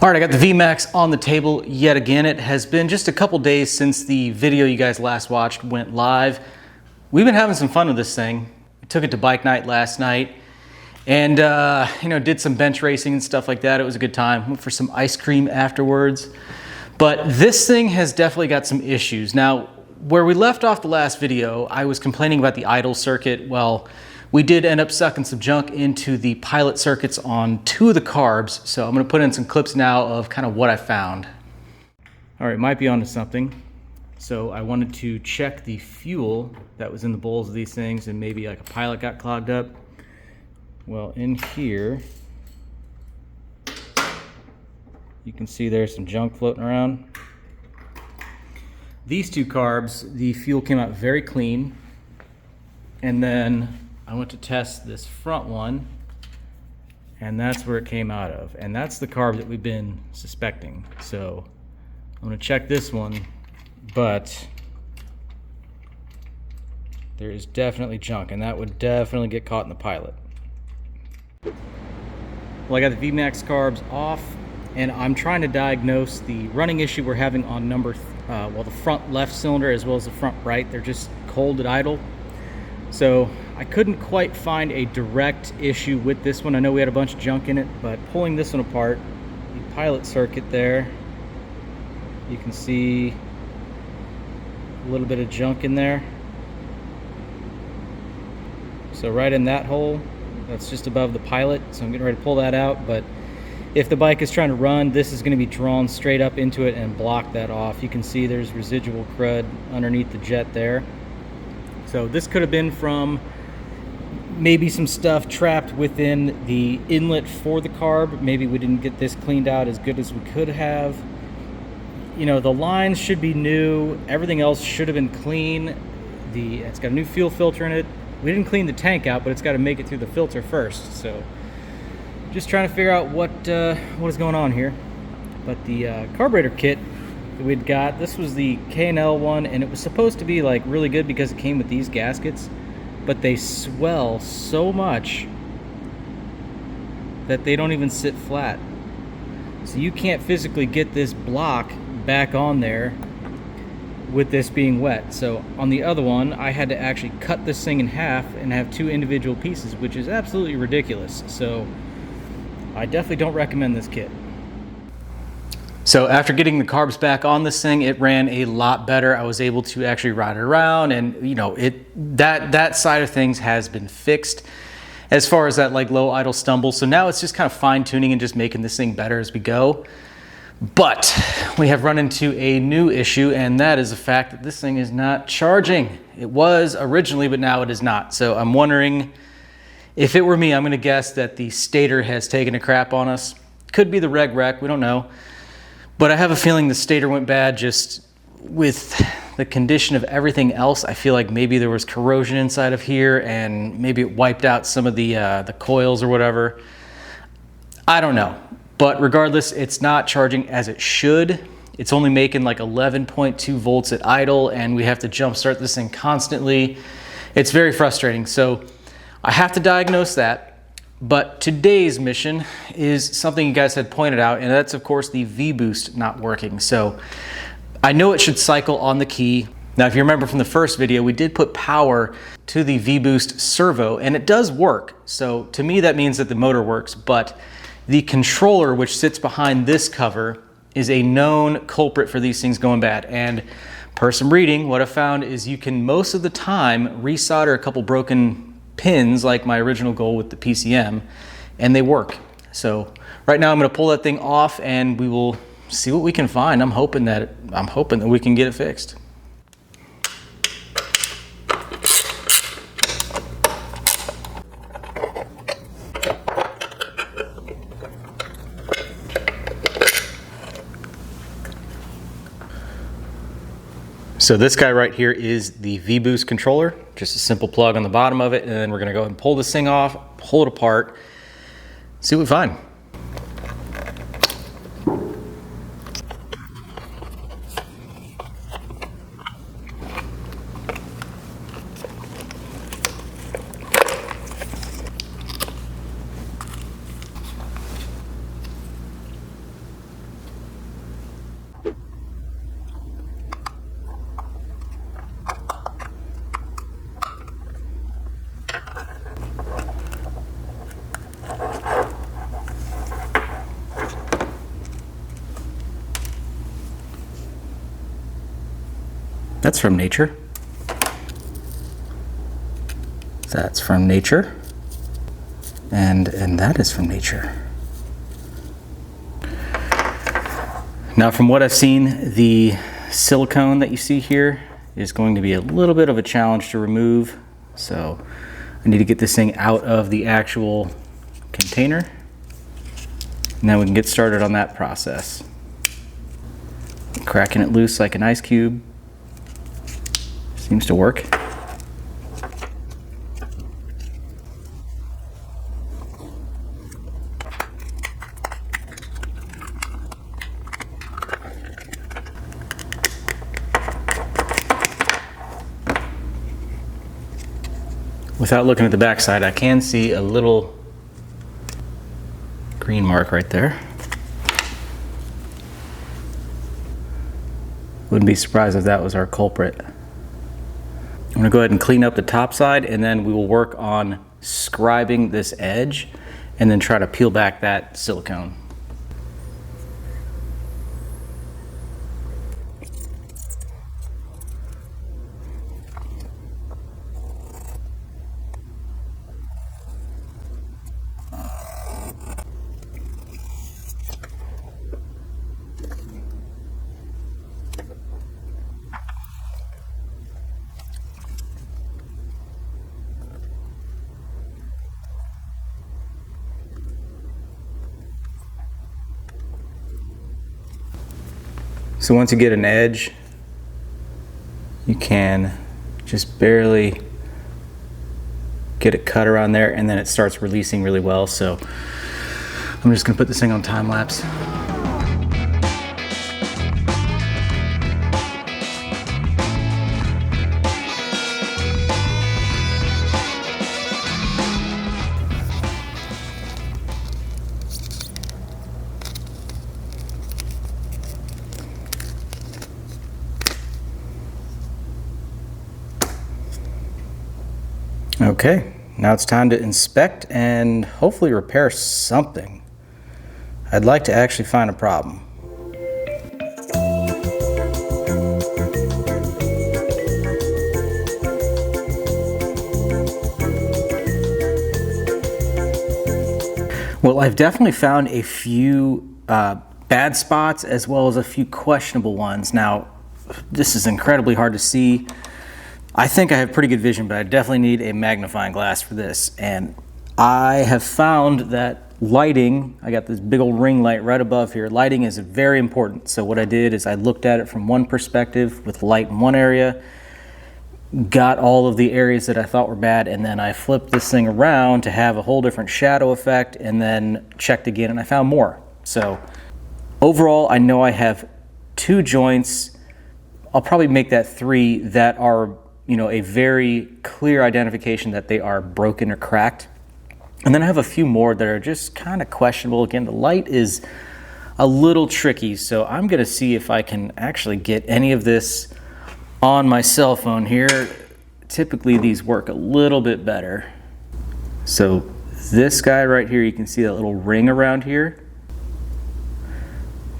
All right, I got the Vmax on the table yet again. It has been just a couple days since the video you guys last watched went live. We've been having some fun with this thing. We took it to bike night last night and did some bench racing and stuff like that. It was a good time. Went for some ice cream afterwards. But this thing has definitely got some issues. Now, where we left off the last video, I was complaining about the idle circuit. Well, we did end up sucking some junk into the pilot circuits on 2 of the carbs. So I'm gonna put in some clips now of kind of what I found. All right, might be onto something. So I wanted to check the fuel that was in the bowls of these things and maybe like a pilot got clogged up. Well, in here, you can see there's some junk floating around. These 2 carbs, the fuel came out very clean. And then I went to test this front one, and that's where it came out of. And that's the carb that we've been suspecting. So I'm gonna check this one, but there is definitely junk, and that would definitely get caught in the pilot. Well, I got the Vmax carbs off, and I'm trying to diagnose the running issue we're having on the front left cylinder as well as the front right. They're just cold at idle. So I couldn't quite find a direct issue with this one. I know we had a bunch of junk in it, but pulling this one apart, the pilot circuit there, you can see a little bit of junk in there. So right in that hole, that's just above the pilot. So I'm getting ready to pull that out, but if the bike is trying to run, this is going to be drawn straight up into it and block that off. You can see there's residual crud underneath the jet there. So this could have been from maybe some stuff trapped within the inlet for the carb. Maybe we didn't get this cleaned out as good as we could have. You know, the lines should be new. Everything else should have been clean. It's got a new fuel filter in it. We didn't clean the tank out, but it's got to make it through the filter first. So just trying to figure out what is going on here. But the carburetor kit that we'd got, this was the K&L one, and it was supposed to be like really good because it came with these gaskets, but they swell so much that they don't even sit flat. So you can't physically get this block back on there with this being wet. So on the other one, I had to actually cut this thing in half and have 2 individual pieces, which is absolutely ridiculous. So I definitely don't recommend this kit. So after getting the carbs back on this thing, it ran a lot better. I was able to actually ride it around, and that side of things has been fixed as far as that like low idle stumble. So now it's just kind of fine tuning and just making this thing better as we go. But we have run into a new issue, and that is the fact that this thing is not charging. It was originally, but now it is not. So I'm wondering, if it were me, I'm gonna guess that the stator has taken a crap on us. Could be the reg wreck, we don't know. But I have a feeling the stator went bad just with the condition of everything else. I feel like maybe there was corrosion inside of here and maybe it wiped out some of the coils or whatever. I don't know. But regardless, it's not charging as it should. It's only making like 11.2 volts at idle, and we have to jump start this thing constantly. It's very frustrating. So I have to diagnose that. But today's mission is something you guys had pointed out, and that's of course the Vboost not working. So I know it should cycle on the key. Now, if you remember from the first video, we did put power to the Vboost servo, and it does work. So to me, that means that the motor works, but the controller, which sits behind this cover, is a known culprit for these things going bad. And per some reading, what I found is you can most of the time resolder a couple broken pins like my original goal with the PCM, and they work. So right now I'm going to pull that thing off and we will see what we can find. I'm hoping that we can get it fixed. So this guy right here is the Vboost controller, just a simple plug on the bottom of it, and then we're gonna go ahead and pull this thing off, pull it apart, see what we find. That's from nature. That's from nature. And that is from nature. Now, from what I've seen, the silicone that you see here is going to be a little bit of a challenge to remove. So I need to get this thing out of the actual container. And then we can get started on that process. Cracking it loose like an ice cube seems to work. Without looking at the backside, I can see a little green mark right there. Wouldn't be surprised if that was our culprit. I'm gonna go ahead and clean up the top side, and then we will work on scribing this edge and then try to peel back that silicone. So once you get an edge, you can just barely get it cut around there, and then it starts releasing really well. So I'm just gonna put this thing on time lapse. Okay, now it's time to inspect and hopefully repair something. I'd like to actually find a problem. Well, I've definitely found a few bad spots as well as a few questionable ones. Now, this is incredibly hard to see. I think I have pretty good vision, but I definitely need a magnifying glass for this. And I have found that lighting, I got this big old ring light right above here. Lighting is very important. So what I did is I looked at it from one perspective with light in one area, got all of the areas that I thought were bad, and then I flipped this thing around to have a whole different shadow effect, and then checked again and I found more. So overall, I know I have 2 joints. I'll probably make that 3 that are, you know, a very clear identification that they are broken or cracked. And then I have a few more that are just kind of questionable. Again, the light is a little tricky, so I'm gonna see if I can actually get any of this on my cell phone here. Typically these work a little bit better. So this guy right here, you can see that little ring around here.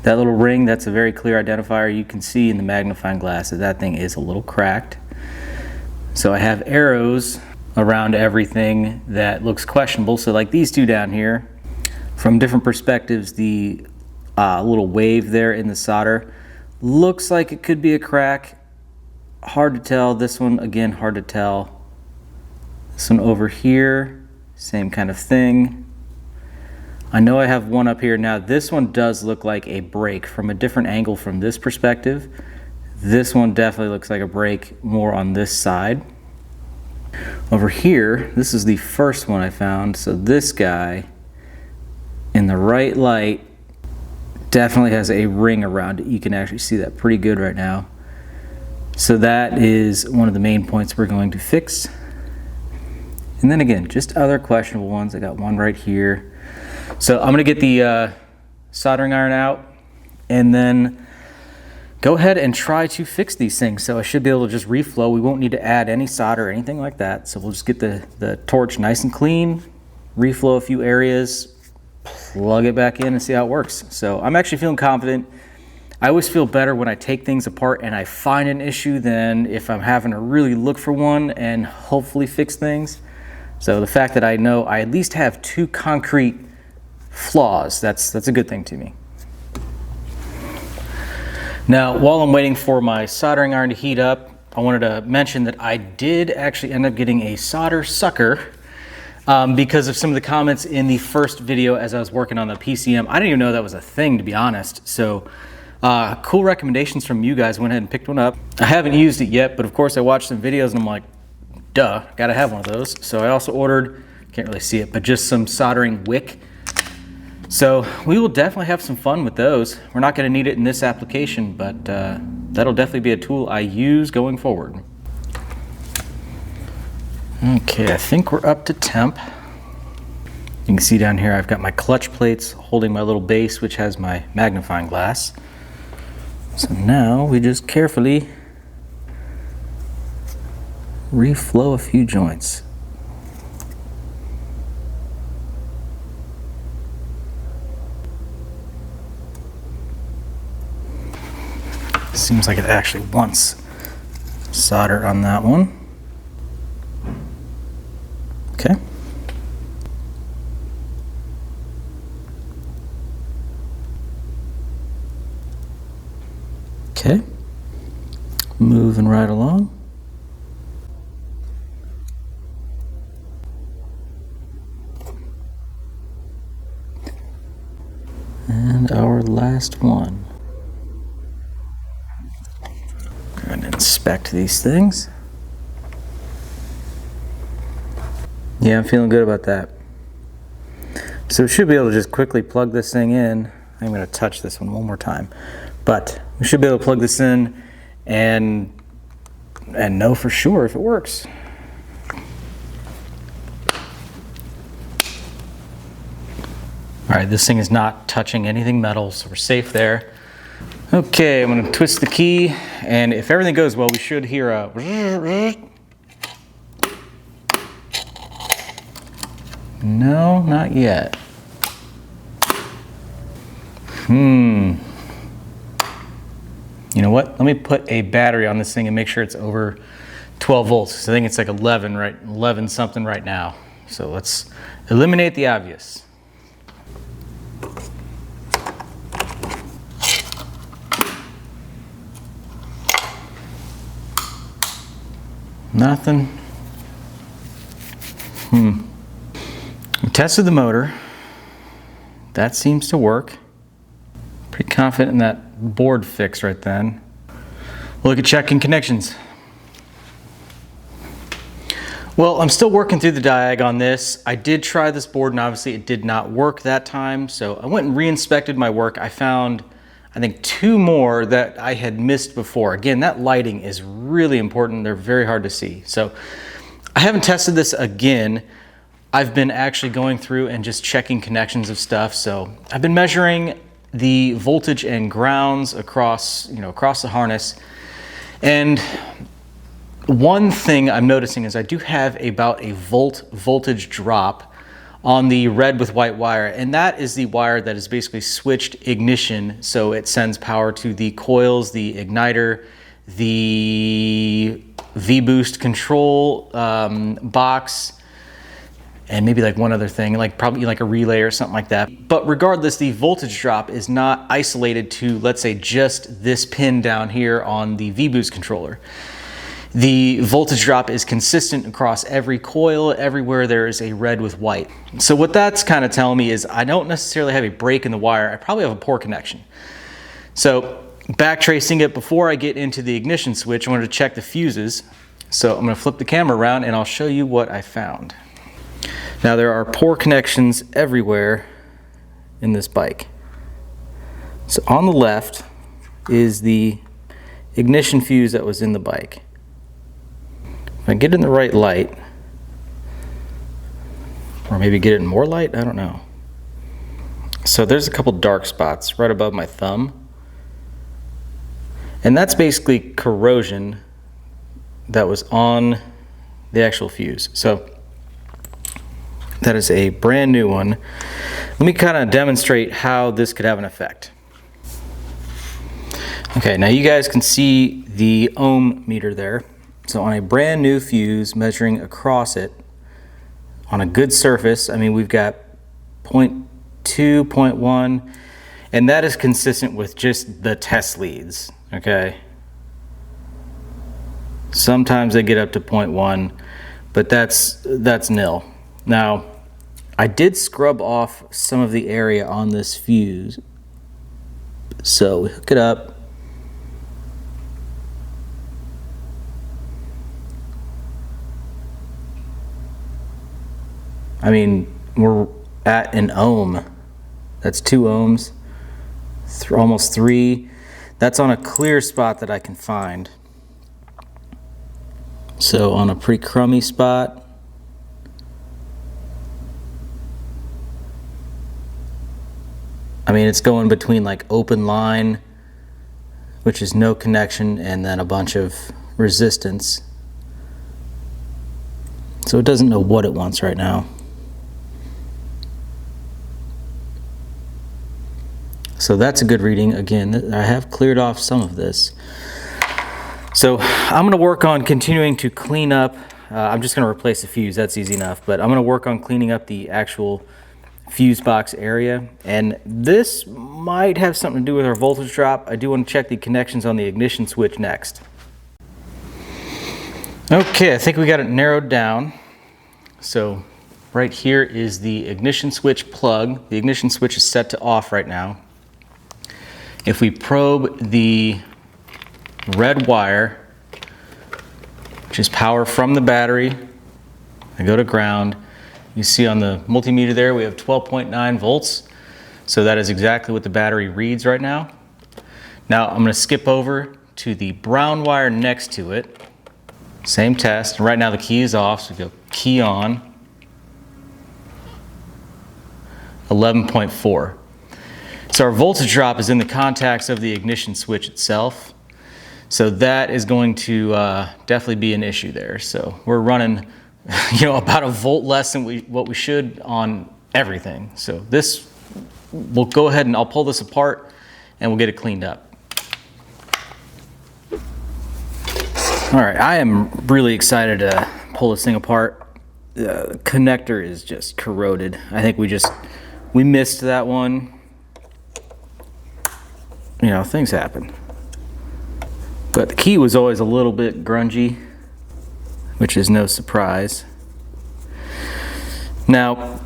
That little ring, that's a very clear identifier. You can see in the magnifying glass that that thing is a little cracked. So I have arrows around everything that looks questionable. So like these 2 down here, from different perspectives, the little wave there in the solder looks like it could be a crack. Hard to tell. This one, again, hard to tell. This one over here, same kind of thing. I know I have one up here. Now this one does look like a break from a different angle from this perspective. This one definitely looks like a break more on this side. Over here, this is the first one I found. So this guy in the right light definitely has a ring around it. You can actually see that pretty good right now. So that is one of the main points we're going to fix. And then again, just other questionable ones. I got one right here. So I'm gonna get the soldering iron out and then go ahead and try to fix these things. So I should be able to just reflow. We won't need to add any solder or anything like that. So we'll just get the torch nice and clean, reflow a few areas, plug it back in and see how it works. So I'm actually feeling confident. I always feel better when I take things apart and I find an issue than if I'm having to really look for one and hopefully fix things. So the fact that I know I at least have 2 concrete flaws, that's a good thing to me. Now, while I'm waiting for my soldering iron to heat up, I wanted to mention that I did actually end up getting a solder sucker because of some of the comments in the first video as I was working on the PCM. I didn't even know that was a thing, to be honest. So cool recommendations from you guys. Went ahead and picked one up. I haven't used it yet, but of course I watched some videos and I'm like, duh, gotta have one of those. So I also ordered, can't really see it, but just some soldering wick. So we will definitely have some fun with those. We're not gonna need it in this application, but that'll definitely be a tool I use going forward. Okay, I think we're up to temp. You can see down here I've got my clutch plates holding my little base, which has my magnifying glass. So now we just carefully reflow a few joints. Seems like it actually wants solder on that one. Okay. Okay, moving right along. And our last one. Going to inspect these things. Yeah, I'm feeling good about that. So we should be able to just quickly plug this thing in. I'm going to touch this one more time. But we should be able to plug this in and know for sure if it works. All right, this thing is not touching anything metal, so we're safe there. Okay, I'm gonna twist the key, and if everything goes well, we should hear a... No, not yet. You know what? Let me put a battery on this thing and make sure it's over 12 volts. I think it's like 11 something right now. So let's eliminate the obvious. Nothing. We tested the motor. That seems to work. Pretty confident in that board fix right then. We'll look at checking connections. Well, I'm still working through the diag on this. I did try this board and obviously it did not work that time. So I went and re-inspected my work. I found, I think, 2 more that I had missed before. Again, that lighting is really important. They're very hard to see. So I haven't tested this again. I've been actually going through and just checking connections of stuff. So I've been measuring the voltage and grounds across the harness. And one thing I'm noticing is I do have about a voltage drop on the red with white wire, and that is the wire that is basically switched ignition, so it sends power to the coils, the igniter, the Vboost control box, and maybe like one other thing, like probably like a relay or something like that. But regardless, the voltage drop is not isolated to, let's say, just this pin down here on the Vboost controller. The voltage drop is consistent across every coil, everywhere there is a red with white. So what that's kind of telling me is I don't necessarily have a break in the wire, I probably have a poor connection. So back tracing it before I get into the ignition switch, I wanted to check the fuses. So I'm gonna flip the camera around and I'll show you what I found. Now there are poor connections everywhere in this bike. So on the left is the ignition fuse that was in the bike. If I get in the right light, or maybe get it in more light, I don't know. So there's a couple dark spots right above my thumb. And that's basically corrosion that was on the actual fuse. So that is a brand new one. Let me kind of demonstrate how this could have an effect. Okay, now you guys can see the ohm meter there. So on a brand new fuse measuring across it on a good surface, I mean, we've got 0.2, 0.1, and that is consistent with just the test leads, okay? Sometimes they get up to 0.1, but that's nil. Now, I did scrub off some of the area on this fuse. So we hook it up. I mean, we're at an ohm. That's 2 ohms, almost 3. That's on a clear spot that I can find. So on a pretty crummy spot, I mean, it's going between like open line, which is no connection, and then a bunch of resistance. So it doesn't know what it wants right now. So that's a good reading. Again, I have cleared off some of this. So I'm going to work on continuing to clean up. I'm just going to replace the fuse. That's easy enough. But I'm going to work on cleaning up the actual fuse box area. And this might have something to do with our voltage drop. I do want to check the connections on the ignition switch next. Okay, I think we got it narrowed down. So right here is the ignition switch plug. The ignition switch is set to off right now. If we probe the red wire, which is power from the battery, I go to ground. You see on the multimeter there we have 12.9 volts. So that is exactly what the battery reads right now. Now I'm going to skip over to the brown wire next to it. Same test. Right now the key is off, so we go key on. 11.4. So our voltage drop is in the contacts of the ignition switch itself. So that is going to definitely be an issue there. So we're running, about a volt less than what we should on everything. So this, we'll go ahead and I'll pull this apart and we'll get it cleaned up. All right, I am really excited to pull this thing apart. The connector is just corroded. I think we missed that one. Things happen. But the key was always a little bit grungy, which is no surprise. Now,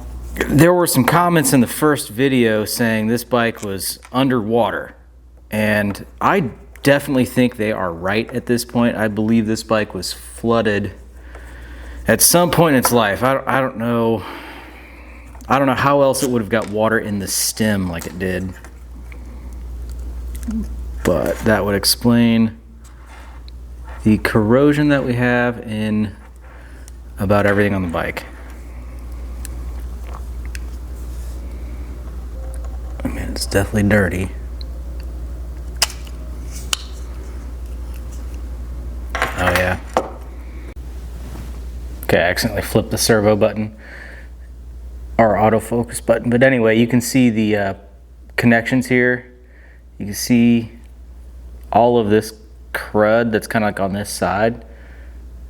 there were some comments in the first video saying this bike was underwater, and I definitely think they are right at this point. I believe this bike was flooded at some point in its life. I don't know how else it would have got water in the stem like it did. But that would explain the corrosion that we have in about everything on the bike. I mean, it's definitely dirty. Oh yeah. Okay, I accidentally flipped the servo button, or autofocus button. But anyway, you can see the connections here. You can see all of this crud that's kind of like on this side.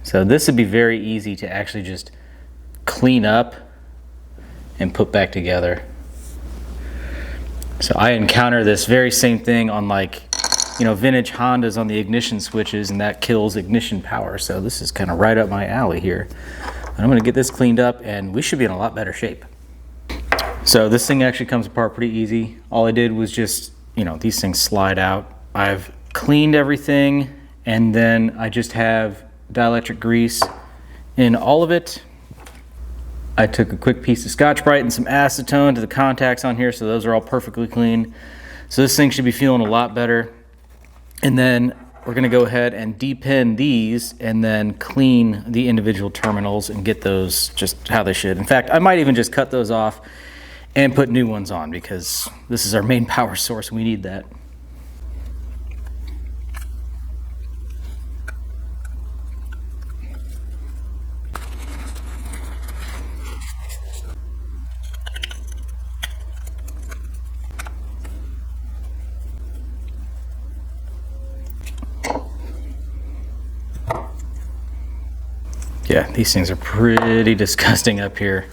So this would be very easy to actually just clean up and put back together. So I encounter this very same thing on vintage Hondas on the ignition switches, and that kills ignition power. So this is kind of right up my alley here. And I'm going to get this cleaned up and we should be in a lot better shape. So this thing actually comes apart pretty easy. All I did was just, these things slide out. I've cleaned everything, and then I just have dielectric grease in all of it. I took a quick piece of Scotch-Brite and some acetone to the contacts on here, so those are all perfectly clean. So this thing should be feeling a lot better. And then we're going to go ahead and depin these and then clean the individual terminals and get those just how they should. In fact, I might even just cut those off and put new ones on, because this is our main power source and we need that. Yeah, these things are pretty disgusting up here.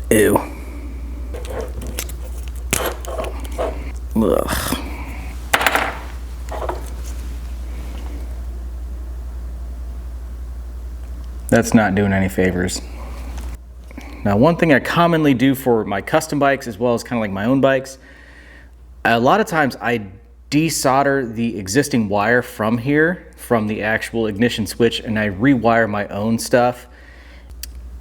Ew. Ugh. That's not doing any favors. Now, one thing I commonly do for my custom bikes, as well as kind of like my own bikes, a lot of times I desolder the existing wire from here, from the actual ignition switch, and I rewire my own stuff.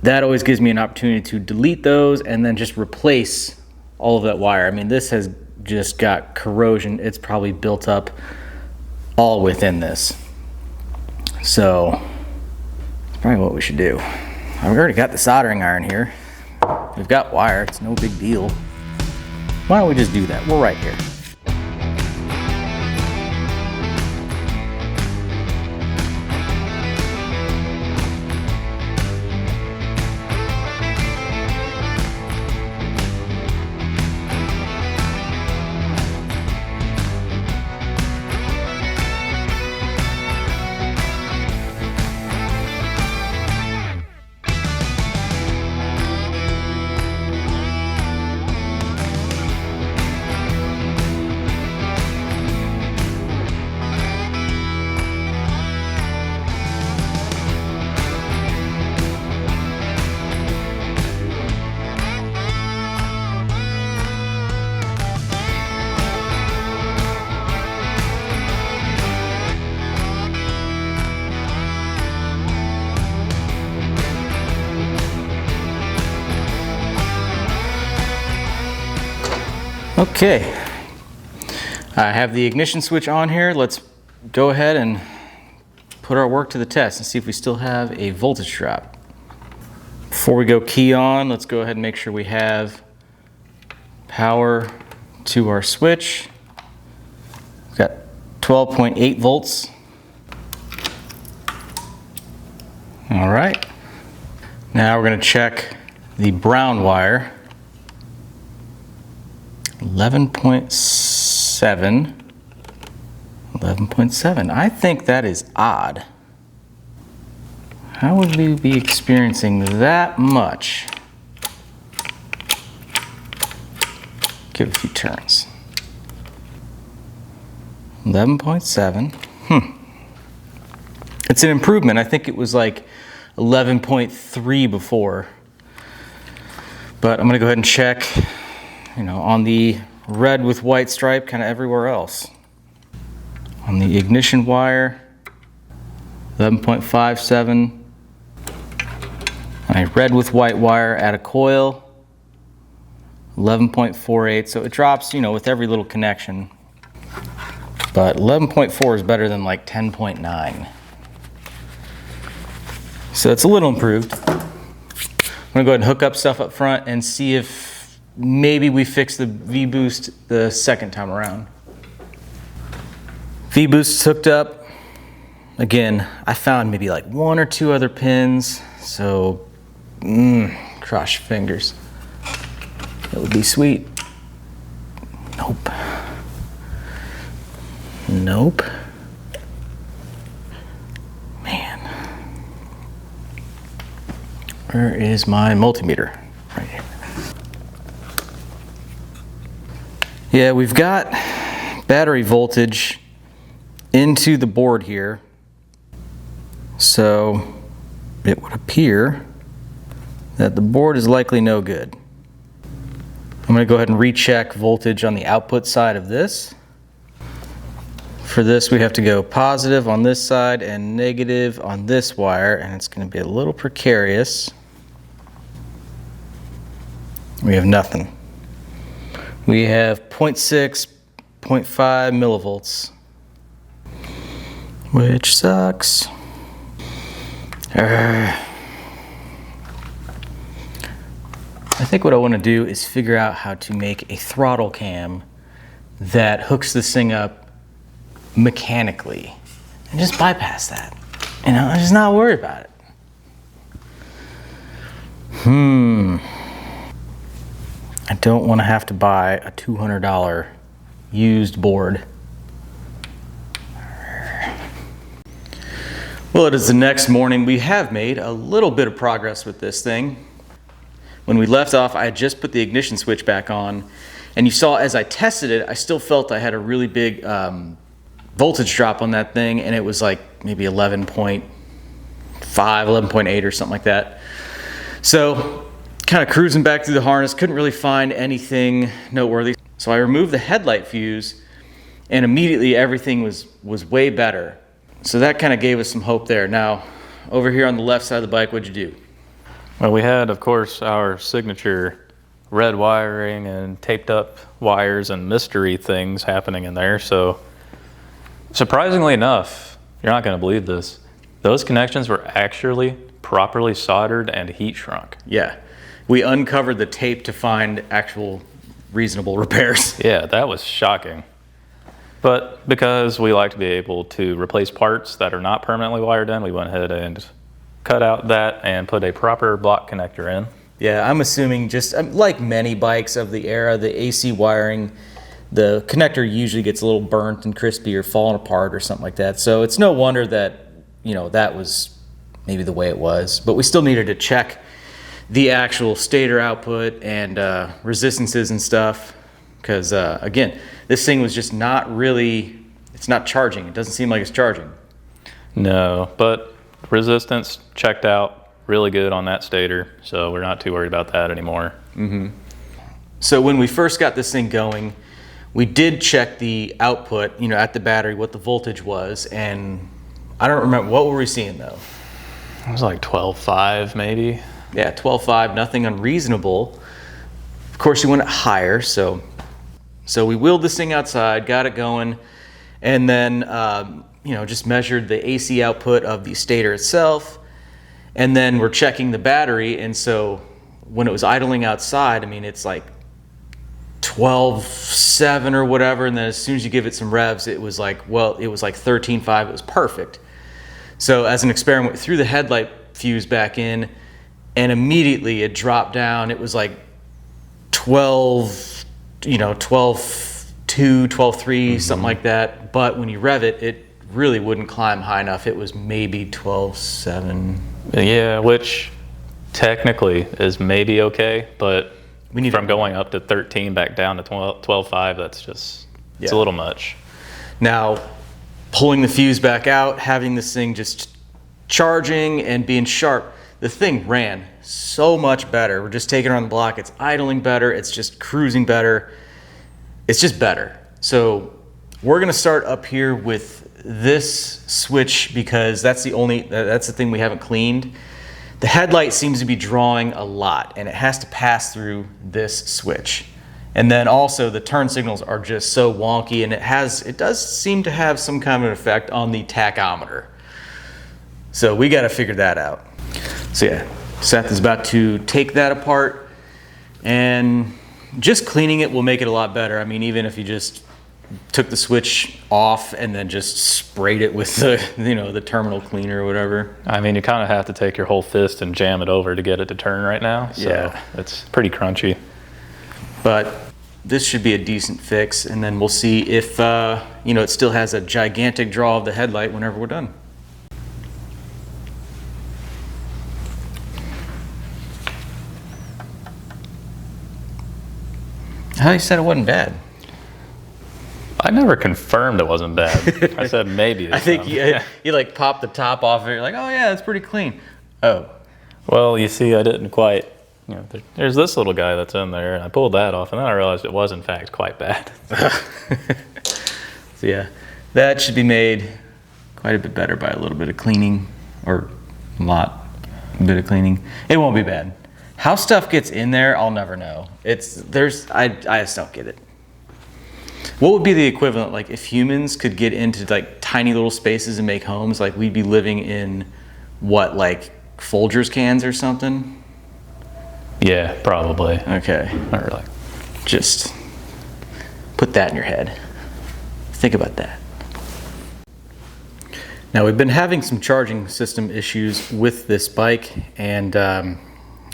That always gives me an opportunity to delete those and then just replace all of that wire. I mean, this has just got corrosion. It's probably built up all within this. So that's probably what we should do. I've already got the soldering iron here. We've got wire, it's no big deal. Why don't we just do that? We're right here. Okay, I have the ignition switch on here. Let's go ahead and put our work to the test and see if we still have a voltage drop. Before we go key on, let's go ahead and make sure we have power to our switch. We've got 12.8 volts. All right, now we're going to check the brown wire. 11.7. 11.7. I think that is odd. How would we be experiencing that much? Give it a few turns. 11.7. It's an improvement. I think it was like 11.3 before. But I'm going to go ahead and check, you know, on the red with white stripe kind of everywhere else. On the ignition wire, 11.57. My red with white wire at a coil, 11.48. So it drops, you know, with every little connection. But 11.4 is better than like 10.9. So it's a little improved. I'm gonna go ahead and hook up stuff up front and see if maybe we fix the Vboost the second time around. Vboost's hooked up. Again, I found maybe like one or two other pins, so cross your fingers. That would be sweet. Nope. Nope. Man. Where is my multimeter? Right here. Yeah, we've got battery voltage into the board here. So it would appear that the board is likely no good. I'm going to go ahead and recheck voltage on the output side of this. For this, we have to go positive on this side and negative on this wire, and it's going to be a little precarious. We have nothing. We have 0.6, 0.5 millivolts, which sucks. I think what I want to do is figure out how to make a throttle cam that hooks this thing up mechanically and just bypass that. You know, I'm just not worried about it. I don't want to have to buy a $200 used board. Well, it is the next morning. We have made a little bit of progress with this thing. When we left off, I had just put the ignition switch back on, and you saw as I tested it, I still felt I had a really big voltage drop on that thing, and it was like maybe 11.5, 11.8 or something like that. So kind of cruising back through the harness, couldn't really find anything noteworthy. So I removed the headlight fuse, and immediately everything was way better. So that kind of gave us some hope there. Now, over here on the left side of the bike, what'd you do? Well, we had, of course, our signature red wiring and taped up wires and mystery things happening in there. So surprisingly enough, you're not going to believe this, those connections were actually properly soldered and heat shrunk. Yeah, we uncovered the tape to find actual reasonable repairs. Yeah, that was shocking. But because we like to be able to replace parts that are not permanently wired in, we went ahead and cut out that and put a proper block connector in. Yeah, I'm assuming just like many bikes of the era, the AC wiring, the connector usually gets a little burnt and crispy or falling apart or something like that. So it's no wonder that, you know, that was maybe the way it was. But we still needed to check the actual stator output and resistances and stuff. Because again, this thing was just not really, it's not charging. It doesn't seem like it's charging. No, but resistance checked out really good on that stator, so we're not too worried about that anymore. Mm-hmm. So when we first got this thing going, we did check the output, you know, at the battery, what the voltage was, and I don't remember, what were we seeing though? It was like 12.5 maybe. Yeah, 12.5, nothing unreasonable. Of course, you went higher, so we wheeled this thing outside, got it going, and then you know, just measured the AC output of the stator itself, and then we're checking the battery. And so when it was idling outside, I mean, it's like 12.7 or whatever, and then as soon as you give it some revs, it was like, well, it was like 13.5. It was perfect. So as an experiment, we threw the headlight fuse back in, and immediately it dropped down. It was like 12, you know, 12.2, 12.3, something like that. But when you rev it, it really wouldn't climb high enough. It was maybe 12.7. Yeah, which technically is maybe okay, but we need from going up to 13 back down to 12.5, that's just, it's a little much. Now, pulling the fuse back out, having this thing just charging and being sharp, the thing ran so much better. We're just taking it on the block. It's idling better. It's just cruising better. It's just better. So we're gonna start up here with this switch because that's the thing we haven't cleaned. The headlight seems to be drawing a lot, and it has to pass through this switch. And then also the turn signals are just so wonky, and it does seem to have some kind of an effect on the tachometer. So we got to figure that out. So yeah, Seth is about to take that apart, and just cleaning it will make it a lot better. I mean, even if you just took the switch off and then just sprayed it with the, you know, the terminal cleaner or whatever. I mean, you kind of have to take your whole fist and jam it over to get it to turn right now. So yeah, it's pretty crunchy. But this should be a decent fix, and then we'll see if you know, it still has a gigantic draw of the headlight whenever we're done. How you said it wasn't bad? I never confirmed it wasn't bad. I said maybe. I think you like popped the top off of it. You're like, oh yeah, it's pretty clean. Oh. Well, you see, I didn't quite, you know, there's this little guy that's in there, and I pulled that off, and then I realized it was in fact quite bad. So yeah, that should be made quite a bit better by a little bit of cleaning, or a bit of cleaning. It won't be bad. How stuff gets in there, I'll never know. I just don't get it. What would be the equivalent, like if humans could get into like tiny little spaces and make homes, like we'd be living in what, like Folgers cans or something? Yeah, probably. Okay. Or like, just put that in your head. Think about that. Now we've been having some charging system issues with this bike, and I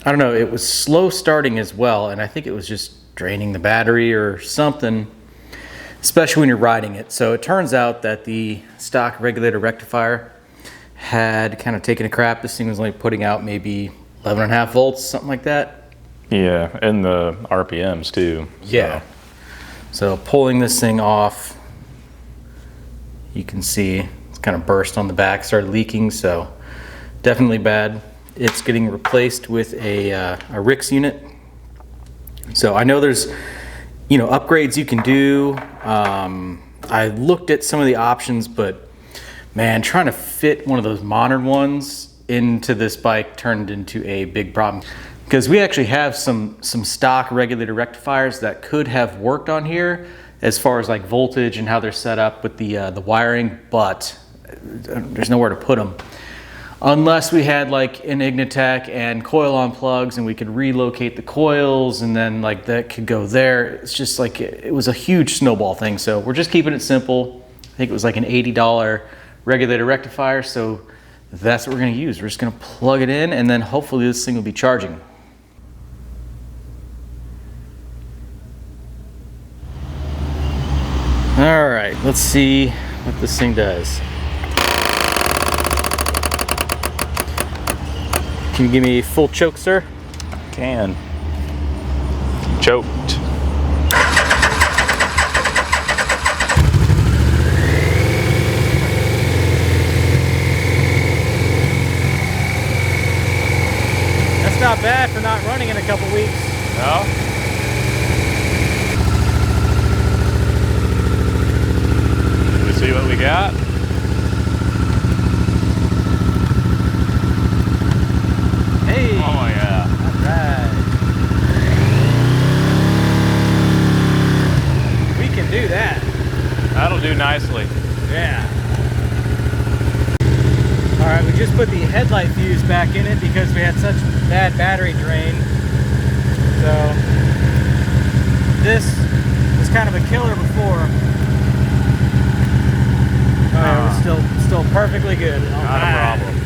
don't know, it was slow starting as well, and I think it was just draining the battery or something. especially when you're riding it. So it turns out that the stock regulator rectifier had kind of taken a crap. This thing was only putting out maybe 11.5 volts, something like that. Yeah, and the RPMs too. Yeah. So pulling this thing off, you can see it's kind of burst on the back, started leaking, so definitely bad. It's getting replaced with a Rix unit. So I know there's, you know, upgrades you can do. I looked at some of the options, but man, trying to fit one of those modern ones into this bike turned into a big problem. Because we actually have some stock regulator rectifiers that could have worked on here as far as like voltage and how they're set up with the wiring, but there's nowhere to put them. Unless we had like an Ignitec and coil on plugs and we could relocate the coils and then like that could go there. It's just like, it was a huge snowball thing. So we're just keeping it simple. I think it was like an $80 regulator rectifier. So that's what we're gonna use. We're just gonna plug it in and then hopefully this thing will be charging. All right, let's see what this thing does. Can you give me full choke, sir? Can. Choked. That's not bad for not running in a couple weeks. No? Let's see what we got. Hey! Oh yeah. Alright. We can do that. That'll do nicely. Yeah. Alright, we just put the headlight fuse back in it because we had such bad battery drain. So this was kind of a killer before. It was still perfectly good. Not a problem.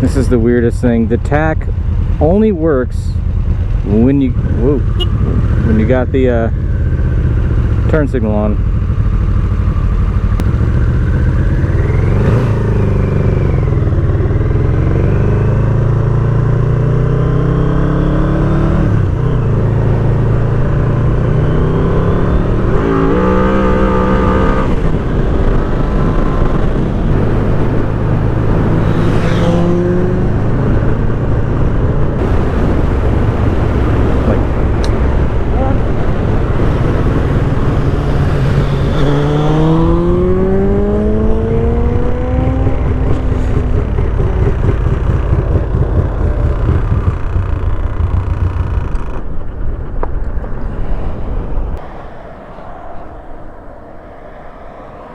This is the weirdest thing. The tack only works when you got the turn signal on.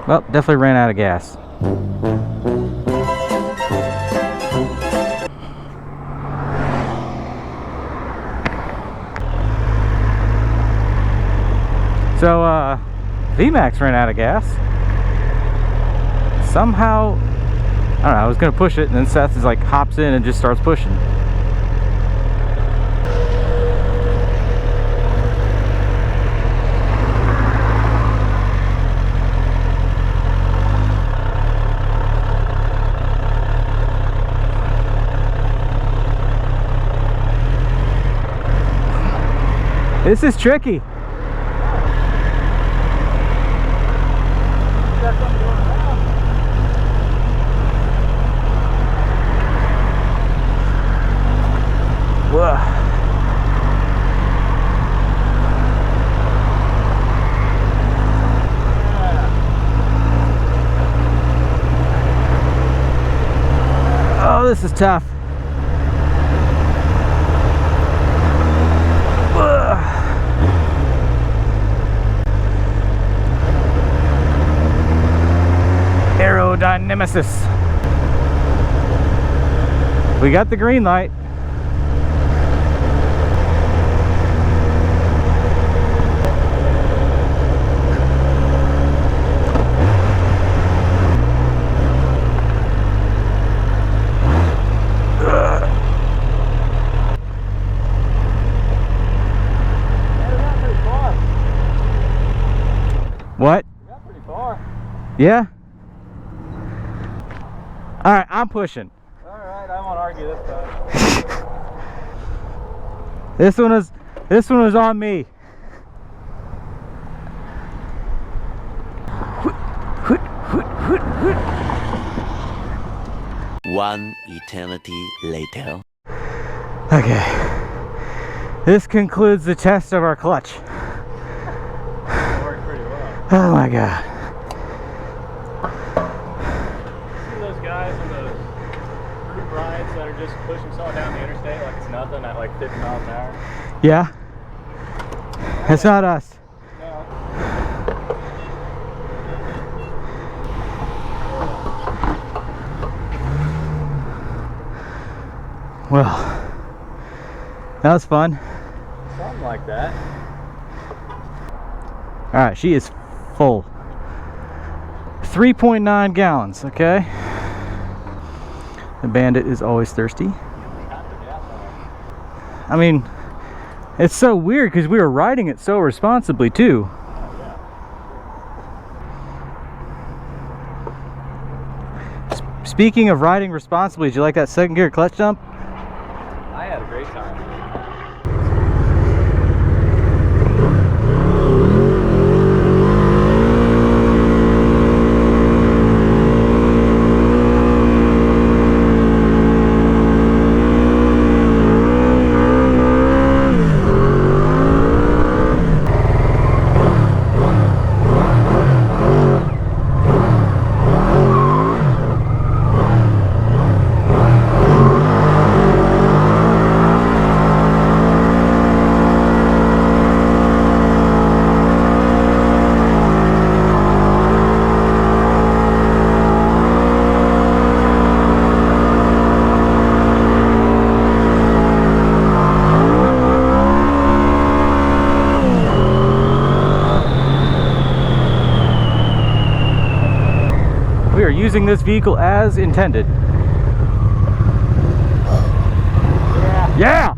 Well, definitely ran out of gas. So, Vmax ran out of gas. Somehow, I don't know, I was gonna push it and then Seth is like hops in and just starts pushing. This is tricky. Got something Oh, this is tough. Aerodynamicus. We got the green light. What? We got pretty far. Yeah? Alright, I'm pushing. Alright, I won't argue this time. This one was on me. One eternity later. Okay. This concludes the test of our clutch. It worked pretty well. Oh my god. See those guys on those group rides that are just pushing someone down the interstate like it's nothing at like 50 miles an hour? Yeah? It's not us. No. Well, that was fun. Something like that. Alright, she is full. 3.9 gallons, okay? The Bandit is always thirsty. I mean, it's so weird because we were riding it so responsibly too. Speaking of riding responsibly, did you like that second gear clutch dump? I had a great time. We are using this vehicle as intended. Yeah!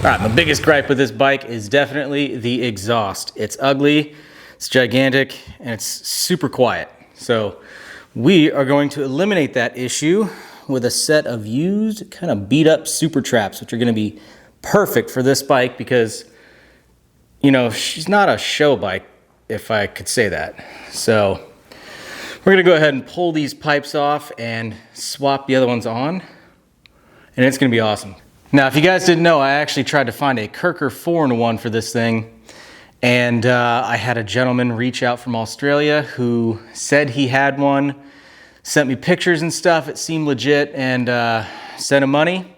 All right, my biggest gripe with this bike is definitely the exhaust. It's ugly, it's gigantic, and it's super quiet. So we are going to eliminate that issue with a set of used, kind of beat up Supertrapps, which are gonna be perfect for this bike because, you know, she's not a show bike, if I could say that. So we're gonna go ahead and pull these pipes off and swap the other ones on, and it's gonna be awesome. Now, if you guys didn't know, I actually tried to find a Kirker 4-in-1 for this thing, and I had a gentleman reach out from Australia who said he had one. sent me pictures and stuff. It seemed legit, and sent him money,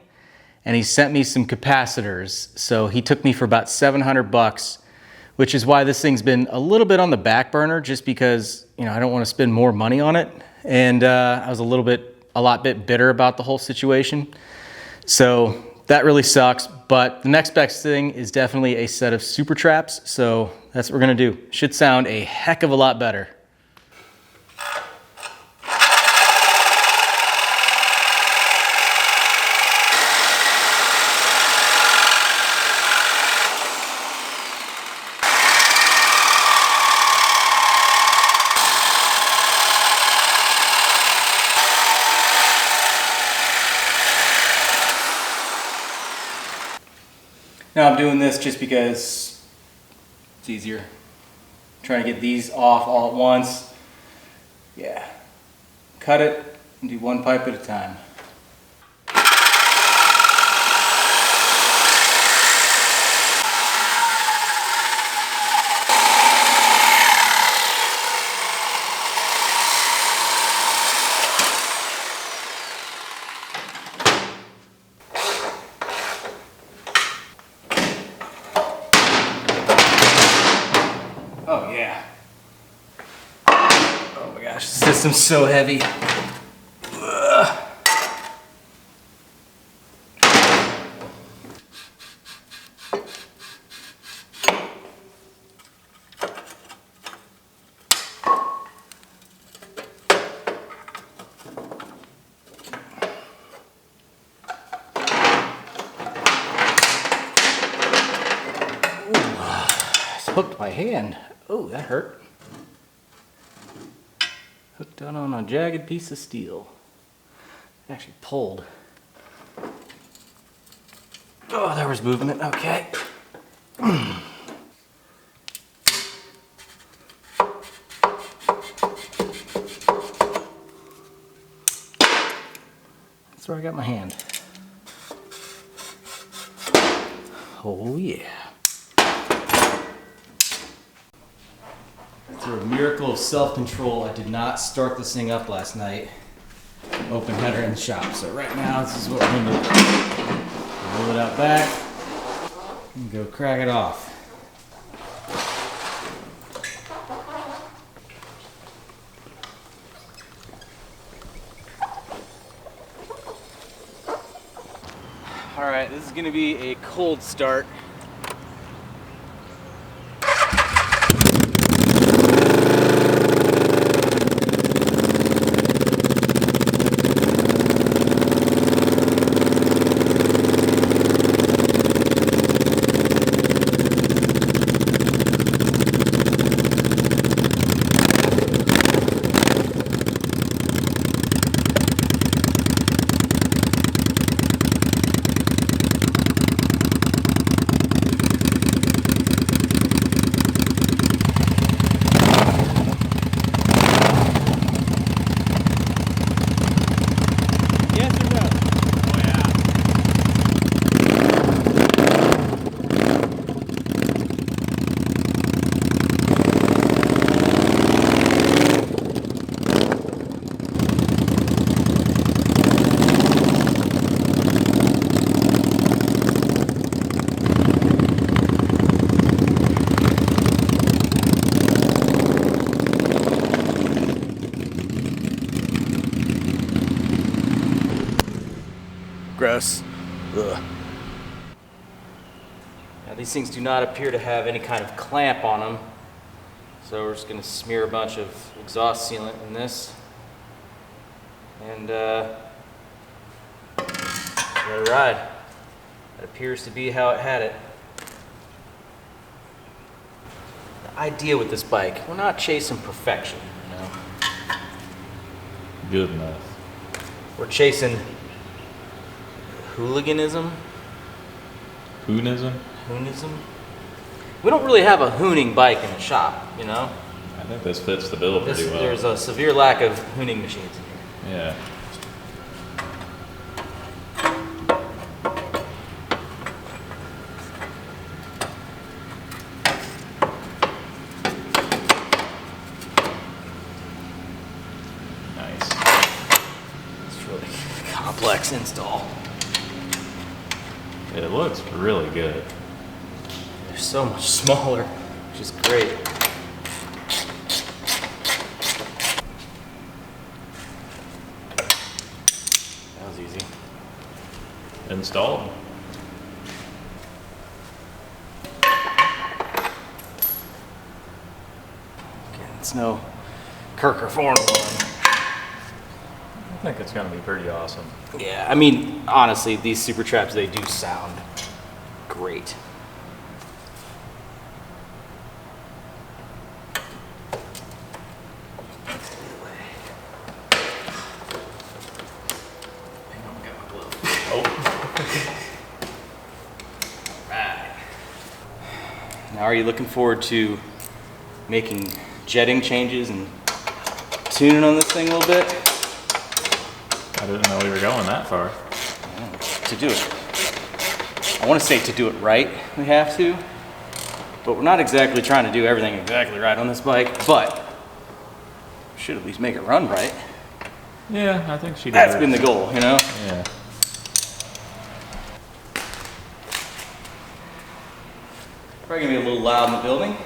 and he sent me some capacitors. So he took me for about 700 bucks, which is why this thing's been a little bit on the back burner, just because, you know, I don't want to spend more money on it. And I was a lot bit bitter about the whole situation. So that really sucks. But the next best thing is definitely a set of Supertrapps. So that's what we're gonna do. Should sound a heck of a lot better. Now I'm doing this just because it's easier. Trying to get these off all at once. Yeah. Cut it and do one pipe at a time. Oh yeah. Oh my gosh, the system's so heavy. Ugh. It's hooked my hand. Oh, that hurt. Hooked on a jagged piece of steel. It actually pulled. Oh, there was movement. Okay. That's where I got my hand. Oh yeah. Through a miracle of self-control, I did not start this thing up last night. Open header in the shop. So right now, this is what we're gonna do. Roll it out back and go crack it off. All right, this is gonna be a cold start. Gross. Ugh. Now these things do not appear to have any kind of clamp on them, so we're just going to smear a bunch of exhaust sealant in this, and let it ride. That appears to be how it had it. The idea with this bike, we're not chasing perfection, you know. Good enough. We're chasing hooliganism. Hoonism? Hoonism? We don't really have a hooning bike in the shop, you know? I think this fits the bill pretty well. There's a severe lack of hooning machines in here. Yeah. Nice. flex install. It looks really good. They're so much smaller, which is great. That was easy. Installed. Again, it's no Kirk or Forn one. I think it's gonna be pretty awesome. Yeah, I mean, honestly, these Supertrapps, they do sound great. Now, are you looking forward to making jetting changes and tuning on this thing a little bit? I didn't know we were going that far. Yeah, to do it. I want to say to do it right, we have to, but we're not exactly trying to do everything exactly right on this bike, but we should at least make it run right. Yeah, I think she did. That's been the goal, you know? Yeah. Probably gonna be a little loud in the building.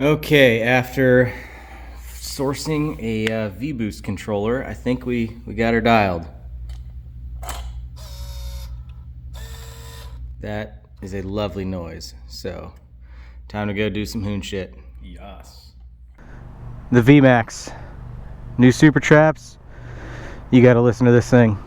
Okay, after sourcing a Vboost controller, I think we got her dialed. That is a lovely noise. So, time to go do some hoon shit. Yes. The Vmax, new Supertrapps. You got to listen to this thing.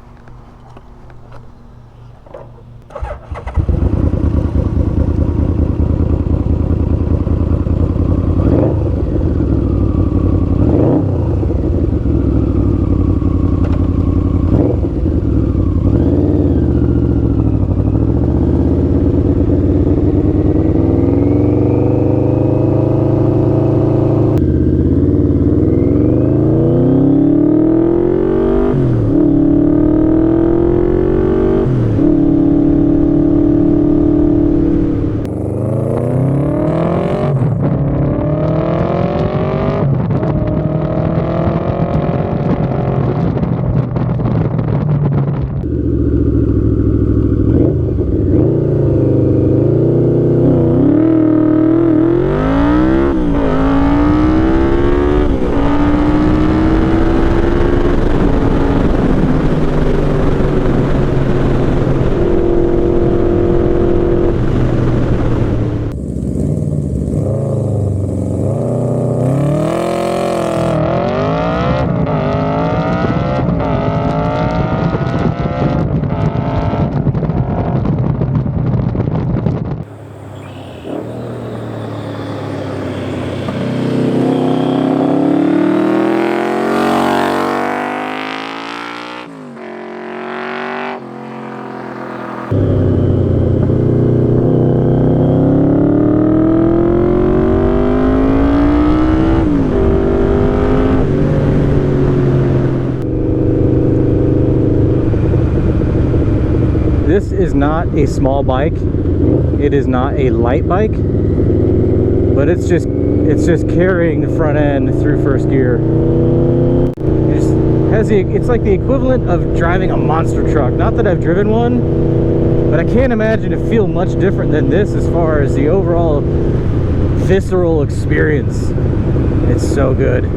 This is not a small bike. It is not a light bike, but it's just carrying the front end through first gear. It's like the equivalent of driving a monster truck. Not that I've driven one, but I can't imagine it feel much different than this as far as the overall visceral experience. It's so good.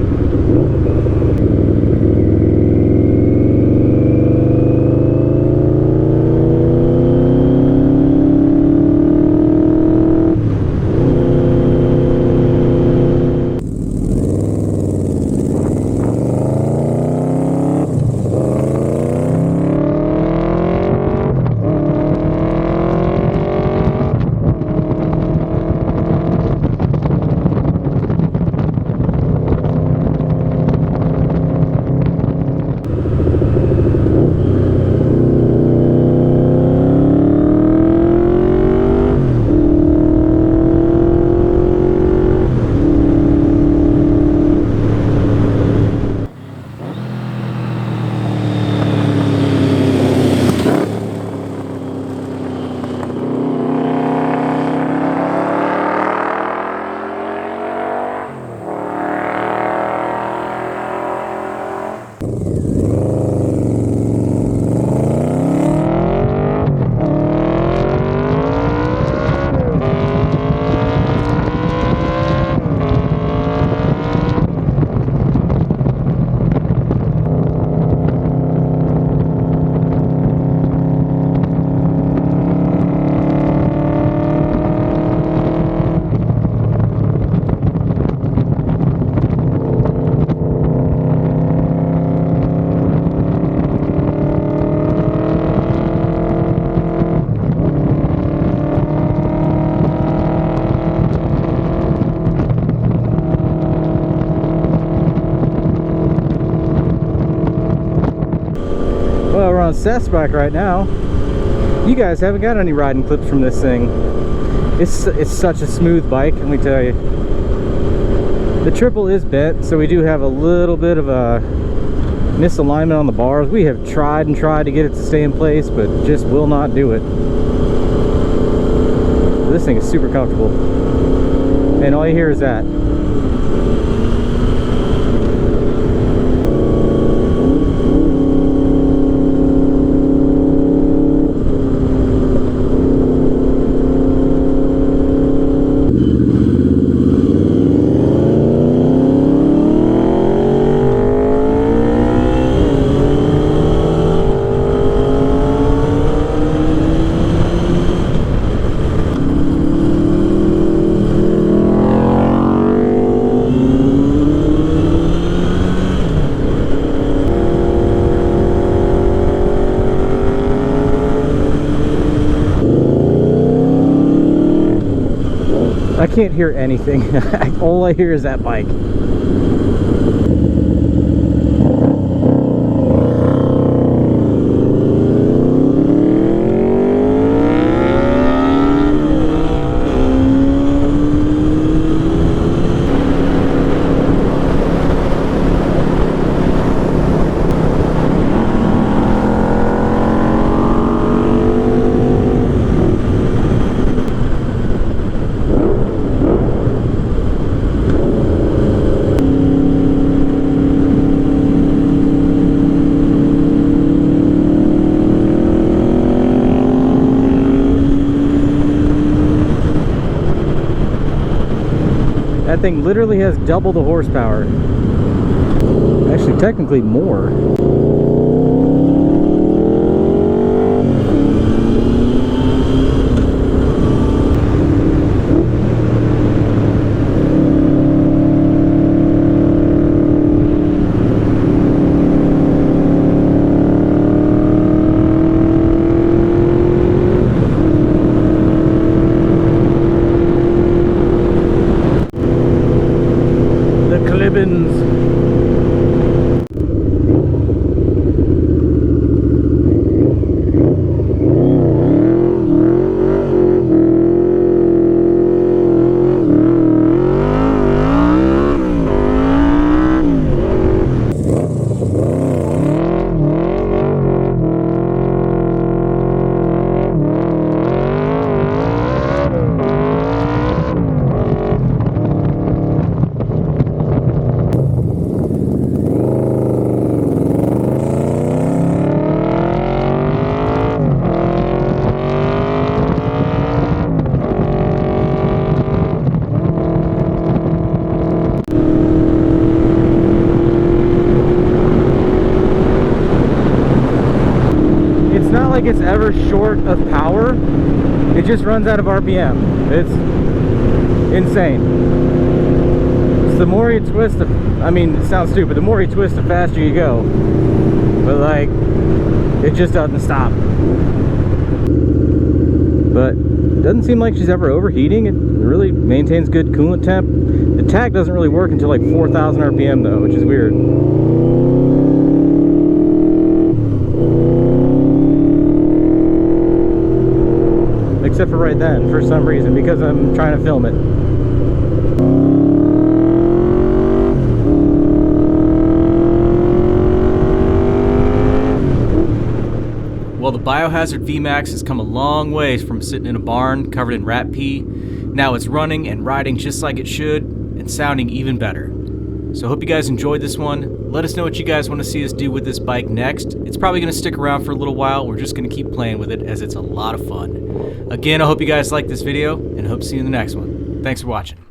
Well, we're on Seth's bike right now. You guys haven't got any riding clips from this thing. It's such a smooth bike, let me tell you. The triple is bent, so we do have a little bit of a misalignment on the bars. We have tried and tried to get it to stay in place, but just will not do it. This thing is super comfortable, and all you hear is that. I can't hear anything. All I hear is that bike. That thing literally has double the horsepower. Actually, technically more. it's ever short of power, it just runs out of RPM. It's insane. So the more you twist, I mean, it sounds stupid, the more you twist, the faster you go. But like, it just doesn't stop. But it doesn't seem like she's ever overheating. It really maintains good coolant temp. The tach doesn't really work until like 4,000 RPM though, which is weird. Except for right then, for some reason, because I'm trying to film it. Well, the Biohazard Vmax has come a long ways from sitting in a barn covered in rat pee. Now it's running and riding just like it should, and sounding even better. So I hope you guys enjoyed this one. Let us know what you guys want to see us do with this bike next. It's probably going to stick around for a little while. We're just going to keep playing with it as it's a lot of fun. Again, I hope you guys liked this video, and I hope to see you in the next one. Thanks for watching.